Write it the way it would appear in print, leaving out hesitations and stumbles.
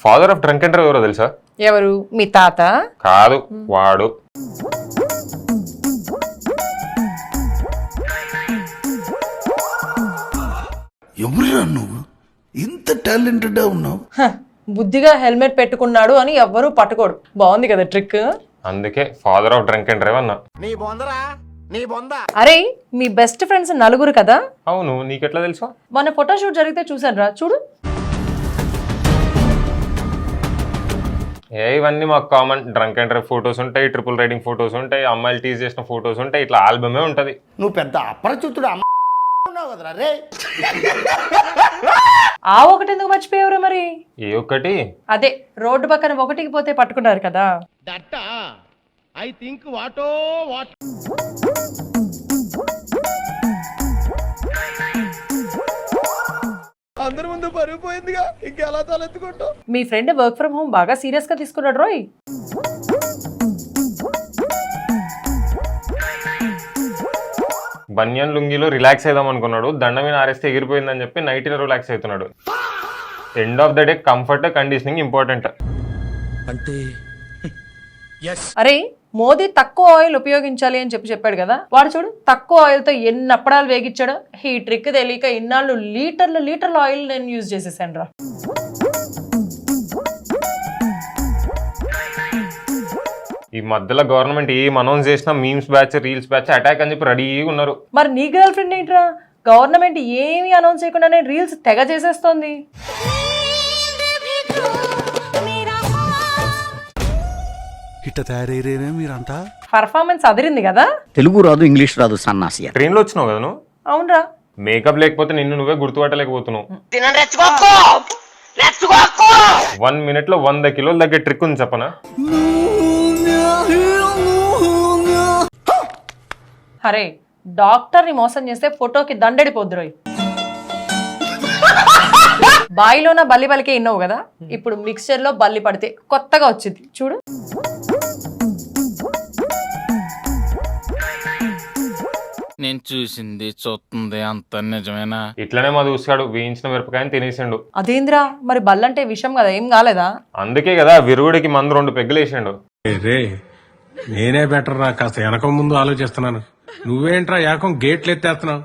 Father of drunk and drive ఎవరో తెలుసా? ఎవరు? మీ తాత? కాదు, వాడు. ఎవరురా నువ్వు? ఇంత టాలెంటెడ్ ఉన్నావు. బుద్ధిగా హెల్మెట్ పెట్టుకున్నాడు అని ఎవ్వరూ పట్టుకోడు. బాగుంది కదా ట్రిక్. అందుకే father of drunk and drive అన్నా. అరే మీ బెస్ట్ ఫ్రెండ్స్ నలుగురు కదా? అవును, నీకెట్లా తెలుసు? మొన్న ఫోటోషూట్ జరిగితే చూసాను రా, చూడు. ఇవన్నీ మాకు common. Drunk and drive photos ఉంటాయి, ట్రిపుల్ రైడింగ్ ఫొటోస్ ఉంటాయి, అమ్మాయిలు టీజ్ చేసిన ఫొటోస్ ఉంటాయి, ఇట్లా ఆల్బమే ఉంటది. నువ్వు పెద్ద అపరిచితుడు ఉన్నావు కదరా రే. ఆ ఒకటి ఎందుకు మర్చిపోయావురా మరి? ఏ ఒక్కటి? అదే రోడ్డు పక్కన ఒకటికి పోతే పట్టుకున్నారు కదా. I think వాటో వాట్. అందరి ముందు పరుగు పోయిందిగా, ఇంకెలా తలెత్తుకుంటా. మీ ఫ్రెండ్ వర్క్ ఫ్రమ్ హోమ్ బాగా సీరియస్ గా తీసుకున్నాడు రోయ్. బనియన్ లుంగిలో రిలాక్స్ అయిదాం అనుకున్నాడు, దండ మీద ఆరేస్తే ఎగిరిపోయిందని చెప్పి నైట్ రిలాక్స్ అవుతున్నాడు. End of the day comfort conditioning important. అంటే అరే మోదీ తక్కువ ఆయిల్ ఉపయోగించాలి అని చెప్పాడు కదా, వాడు చూడు తక్కువ ఆయిల్ తో ఎన్ని అప్పడాలు వేగించాడు. ఈ ట్రిక్ తెలియక ఇన్నాళ్ళు లీటర్ల ఆయిల్ నేను యూజ్ చేసేసాను రా. ఈ మధ్యలో గవర్నమెంట్ ఏం అనౌన్స్ చేసినా memes batch, reels batch attack అని చెప్పి రెడీగా ఉన్నారు. మరి నీ గర్ల్ ఫ్రెండ్ ఏంట్రా, గవర్నమెంట్ ఏమి అనౌన్స్ చేయకుండానే రీల్స్ తెగ చేసేస్తోంది. ఇట్ట తయారయ్యేనే మీరంతా. పర్ఫార్మెన్స్ అదిరింది కదా. తెలుగు రాదు, ఇంగ్లీష్ రాదు, సన్నాసి. ట్రైన్లో వచ్చినావు కదా నువ్వు? అవునరా. మేకప్ లేకపోతే నిన్ను నువ్వే గుర్తుపట్టలేకపోతున్నావు. 1 minute లో 100 కిలోలు తగ్గే ట్రిక్ ఉంది చెప్పనా? అరే డాక్టర్ ని మోసం చేస్తే ఫోటోకి దండడిపోద్దురోయ్. బాయిలోన బల్లి పలికే ఇన్నావు కదా, ఇప్పుడు మిక్స్చర్ లో బల్లి పడితే కొత్తగా వచ్చింది చూడు. నేను చూసింది చూస్తుంది అంత నిజమేనా? ఇట్లనే మా చూస్తాడు, వేయించిన మిరపకాయని తినేసిండు. అదేంద్రా మరి బల్లంటే విషం కదా, ఏం కాలేదా? అందుకే కదా విరుగుడికి మందు 2 పెగ్గులు వేసిండు. రే నేనే బెటర్ రా, కాస్త వెనక ముందు ఆలోచిస్తున్నాను. నువ్వేంట్రా ఏకం గేట్లు ఎత్తేస్తున్నావు?